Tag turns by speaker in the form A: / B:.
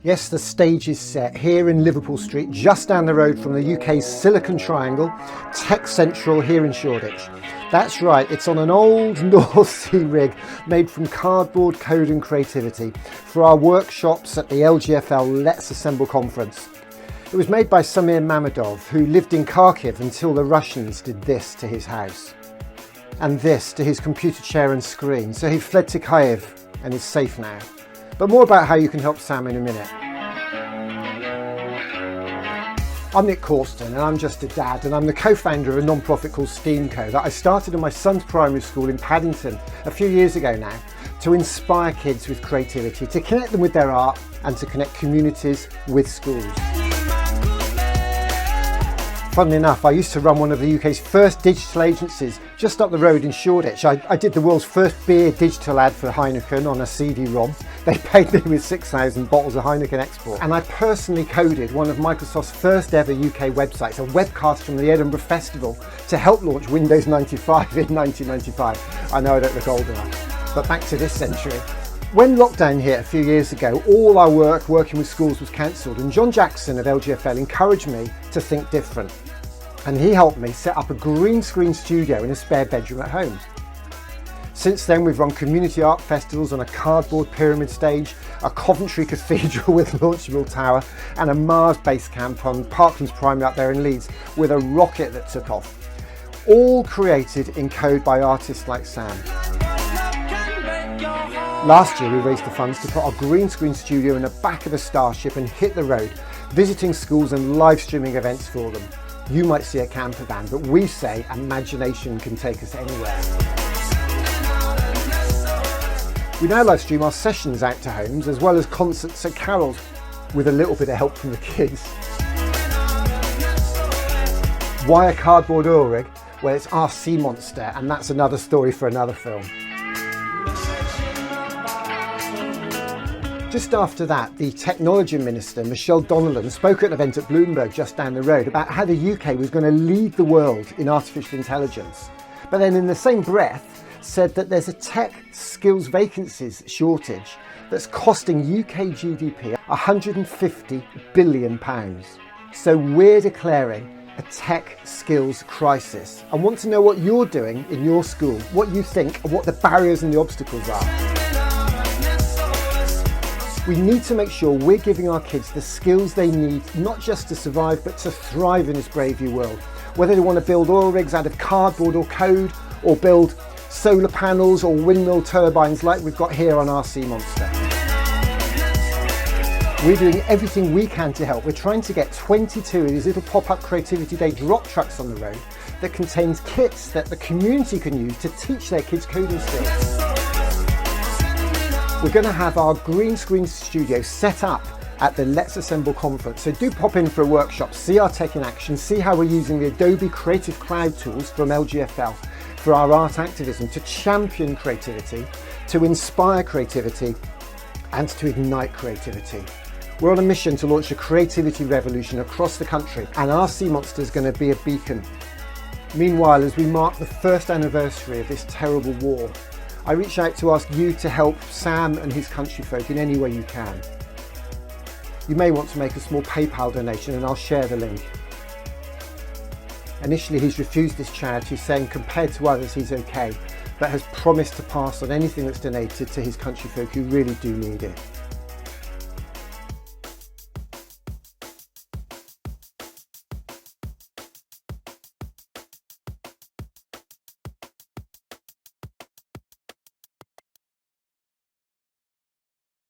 A: Yes, the stage is set here in Liverpool Street, just down the road from the UK's Silicon Triangle, Tech Central here in Shoreditch. That's right, it's on an old North Sea rig made from cardboard, code and creativity for our workshops at the LGfL Let's Assemble Conference. It was made by Samir Mamedov, who lived in Kharkiv until the Russians did this to his house. And this to his computer chair and screen, so he fled to Kiev and is safe now. But more about how you can help Sam in a minute. I'm Nick Corston and I'm just a dad, and I'm the co-founder of a non-profit called STEAMco that I started in my son's primary school in Paddington a few years ago now, to inspire kids with creativity, to connect them with their art and to connect communities with schools. Funnily enough, I used to run one of the UK's first digital agencies just up the road in Shoreditch. I did the world's first beer digital ad for Heineken on a CD-ROM. They paid me with 6,000 bottles of Heineken export. And I personally coded one of Microsoft's first ever UK websites, a webcast from the Edinburgh Festival, to help launch Windows 95 in 1995. I know I don't look old enough, but back to this century. When lockdown hit a few years ago, all our work working with schools was cancelled, and John Jackson of LGfL encouraged me to think different. And he helped me set up a green screen studio in a spare bedroom at home. Since then, we've run community art festivals on a cardboard pyramid stage, a Coventry cathedral with a launchable tower, and a Mars base camp on Parklands Primary up there in Leeds with a rocket that took off. All created in code by artists like Sam. Last year we raised the funds to put our green screen studio in the back of a Starship and hit the road, visiting schools and live streaming events for them. You might see a camper van, but we say imagination can take us anywhere. We now live stream our sessions out to homes as well as concerts at carols, with a little bit of help from the kids. Why a cardboard oil rig? Well, it's our sea monster, and that's another story for another film. Just after that, the Technology Minister, Michelle Donnellan, spoke at an event at Bloomberg just down the road about how the UK was going to lead the world in artificial intelligence. But then in the same breath said that there's a tech skills vacancies shortage that's costing UK GDP £150 billion. So we're declaring a tech skills crisis. I want to know what you're doing in your school, what you think, and what the barriers and the obstacles are. We need to make sure we're giving our kids the skills they need, not just to survive, but to thrive in this brave new world. Whether they want to build oil rigs out of cardboard or code, or build solar panels or windmill turbines like we've got here on our sea monster. We're doing everything we can to help. We're trying to get 22 of these little pop-up Creativity Day drop trucks on the road that contains kits that the community can use to teach their kids coding skills. We're going to have our green screen studio set up at the Let's Assemble Conference, so do pop in for a workshop, see our tech in action, see how we're using the Adobe Creative Cloud tools from LGfL for our art activism, to champion creativity, to inspire creativity and to ignite creativity. We're on a mission to launch a creativity revolution across the country, and our sea monster is going to be a beacon. Meanwhile, as we mark the first anniversary of this terrible war, I reach out to ask you to help Sam and his countryfolk in any way you can. You may want to make a small PayPal donation, and I'll share the link. Initially he's refused this charity, saying compared to others he's okay, but has promised to pass on anything that's donated to his countryfolk who really do need it.